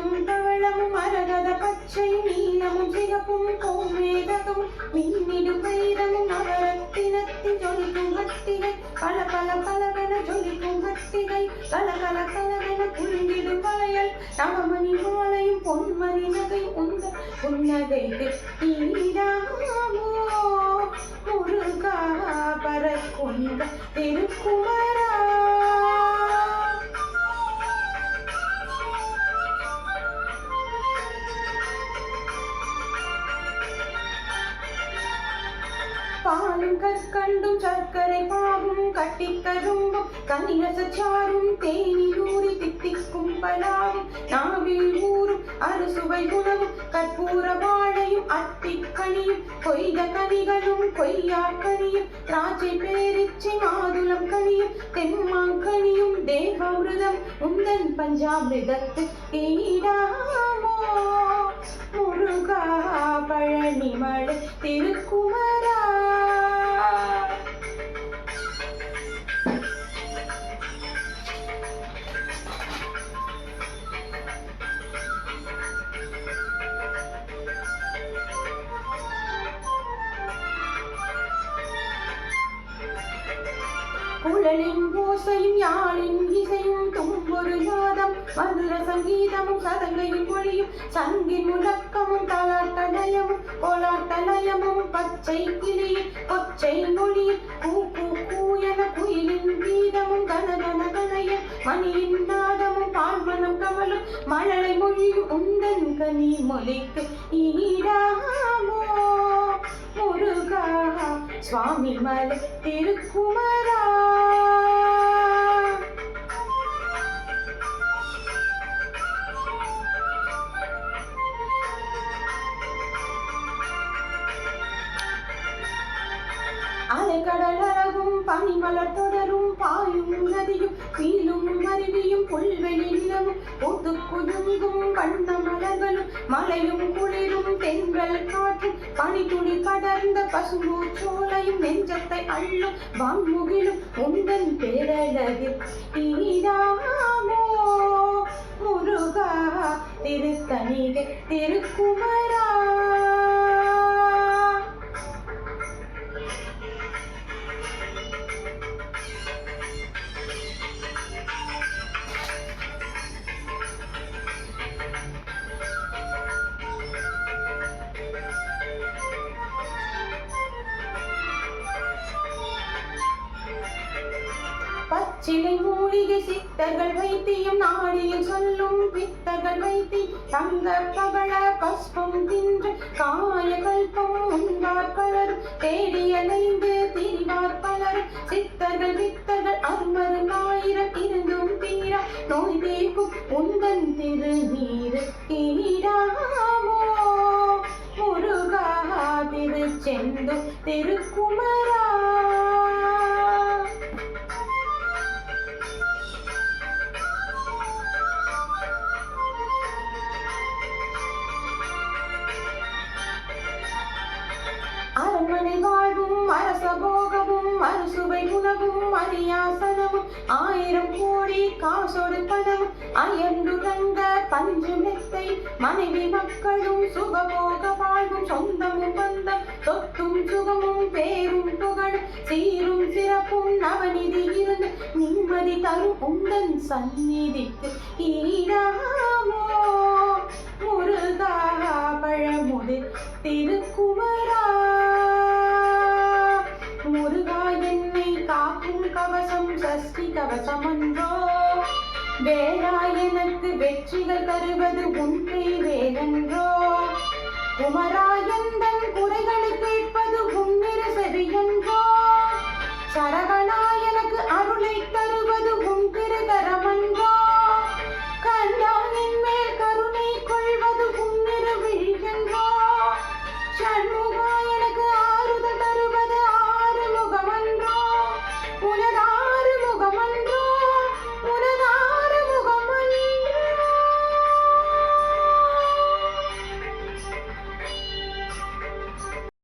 மஞ்சளும் பவளமும் மரகத பச்சை நீலமும் சிகப்பும் கோமேதகமும் மின்னிடும் வைரமும் நவரத்தினத்தின் ஜொலிக்கும் கட்டிகை பல பல பலவென ஜொலிக்கும் கட்டிகை கல கல கலவென குலுங்கிடும் வளையல் நவமணி மாலையும் பொன்மணி நகை உந்த புன்னகைக்கு ஈடாமோ முருகா பரக்குந்த திருக்குமரா. பாலும் கற்கண்டும் சர்க்கரை பாகும் கட்டிக்கரும்பும் கனிரசாரும் தேனிலூறி தித்திக்கும் பலாவும் நாவில் ஊறும் அறுசுவை உணவும் கற்பூர வாழையும் அத்திக்கனியும் கொய்த கனிகளும் கொய்யா கனியும் திராட்சை பேரிச்சை மாதுளம் கனியும் தெம்மாங்கனியும் தேவாமிருதம் உந்தன் பஞ்சாமிருதத்து ஈடாமோ முருகா பழனிமலை திருக்குமரா. குழலின் ஓசையும் யாழின் இசையும் தும்பொரு நாதம் மதுர சங்கீதமும் சதங்கையின் மொழியும் சங்கின் முழக்கமும் தலாட்டலயமும் கோலாட்டலயமும் பச்சை கிளியும் கொச்சை மொழியும் கூ கூ கூ என குயிலின் கீதமும் கனகன கனைய மணியின் நாதமும் பால்மனம் கமலும் மழலை மொழியும் உந்தன் கனி மொழிக்கு ஈடாமோ முருகா சுவாமி மலை திருக்குமரா. அலைக்கடல் அழகும் பனிமலர் தொடரும் பாயும் நதியும் பீலும் அருவியும் புல்வெளி நிலமும் பொது குலுங்கும் வண்ண மலர்களும் மலையும் குளிரும் தென்றல் காற்றும் பனித்துளி படர்ந்த பசும்பூச்சோலையும் நெஞ்சத்தை அள்ளும் வான்முகிலும் உந்தன் பேரழகில் ஈடாமோ முருகா திருத்தணிகை திருக்குமரா. பச்சிலை மூலிகை சித்தர்கள் வைத்தியம் நாடியில் சொல்லும் பித்தர்கள் வைத்தி தங்க பவள பஸ்பம் தின்று காய கல்பம் உண்டார் பலரும் தேடியலைந்து திரிவார் பலரும் சித்தர்கள் வித்தர்கள் அருமரு ஆயிரம் இருந்தும் தீரா நோய் தேக்கும் உந்தன் திருநீர் ஈடாமோ முருகா திருச்செந்து திருக்குமரா. அரண்மனை வாழ்வும் அரசபோகமும் அறுசுவை உணவும் அரியாசனமும் 1000 கோடி காசோடு பணமும் அயர்ந்து கண்ட பஞ்சு மெத்தை மனைவி மக்களும் சுகபோக வாழ்வும் சொந்தமும் பந்தம் சொத்தும் சுகமும் பேரும் புகழும் சீரும் சிறப்பும் நவநிதி இருந்து நிம்மதி தரும் உந்தன் சந்நிதிக்கு ஈடாமோ முருகா பழமுதிர் திருக்குமரா. முருகா என்னை காக்கும் கவசம் சஷ்டி கவசமன்றோ வேளா எனக்கு வெற்றிகள் தருவது உன் கை வேலன்றோ குமரா எந்தன் குறைகளை கேட்பது உன்னிரு செவியன்றோ சரவணா எனக்கு அருளை தருவது உன் திருகரமன்றோ